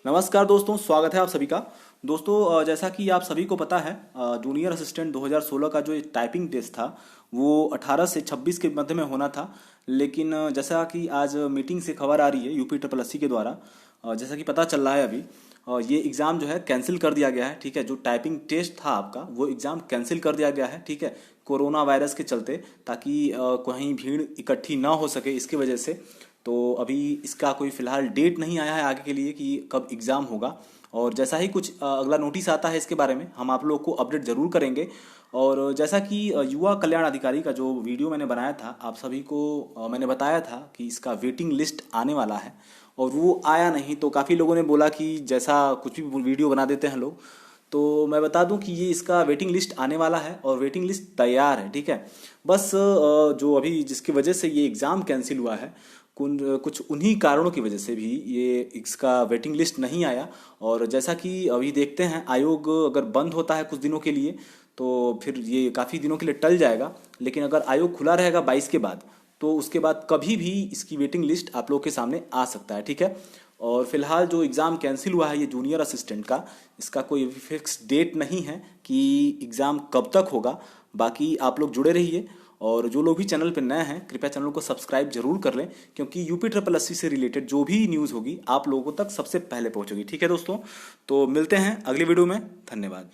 नमस्कार दोस्तों, स्वागत है आप सभी का। दोस्तों, जैसा कि आप सभी को पता है, जूनियर असिस्टेंट 2016 का जो टाइपिंग टेस्ट था वो 18 से 26 के मध्य में होना था। लेकिन जैसा कि आज मीटिंग से खबर आ रही है यूपी ट्रिपल एससी के द्वारा, जैसा कि पता चल रहा है अभी, ये एग्ज़ाम जो है कैंसिल कर दिया गया है। ठीक है, जो टाइपिंग टेस्ट था आपका वो एग्ज़ाम कैंसिल कर दिया गया है। ठीक है, कोरोना वायरस के चलते, ताकि कहीं भीड़ इकट्ठी ना हो सके इसकी वजह से। तो अभी इसका कोई फिलहाल डेट नहीं आया है आगे के लिए कि कब एग्ज़ाम होगा। और जैसा ही कुछ अगला नोटिस आता है इसके बारे में हम आप लोग को अपडेट ज़रूर करेंगे। और जैसा कि युवा कल्याण अधिकारी का जो वीडियो मैंने बनाया था आप सभी को, मैंने बताया था कि इसका वेटिंग लिस्ट आने वाला है और वो आया नहीं। तो काफ़ी लोगों ने बोला कि जैसा कुछ भी वीडियो बना देते हैं लोग। तो मैं बता दूं कि ये इसका वेटिंग लिस्ट आने वाला है और वेटिंग लिस्ट तैयार है। ठीक है, बस जो अभी जिसकी वजह से ये एग्ज़ाम कैंसिल हुआ है, कुछ उन्हीं कारणों की वजह से भी ये इसका वेटिंग लिस्ट नहीं आया। और जैसा कि अभी देखते हैं, आयोग अगर बंद होता है कुछ दिनों के लिए तो फिर ये काफ़ी दिनों के लिए टल जाएगा। लेकिन अगर आयोग खुला रहेगा 22 के बाद, तो उसके बाद कभी भी इसकी वेटिंग लिस्ट आप लोग के सामने आ सकता है। ठीक है, और फिलहाल जो एग्ज़ाम कैंसिल हुआ है ये जूनियर असिस्टेंट का, इसका कोई फिक्स डेट नहीं है कि एग्ज़ाम कब तक होगा। बाकी आप लोग जुड़े रहिए, और जो लोग भी चैनल पर नए हैं कृपया चैनल को सब्सक्राइब जरूर कर लें, क्योंकि यूपी ट्रिपल एससी से रिलेटेड जो भी न्यूज़ होगी आप लोगों तक सबसे पहले पहुंचेगी। ठीक है दोस्तों, तो मिलते हैं अगली वीडियो में। धन्यवाद।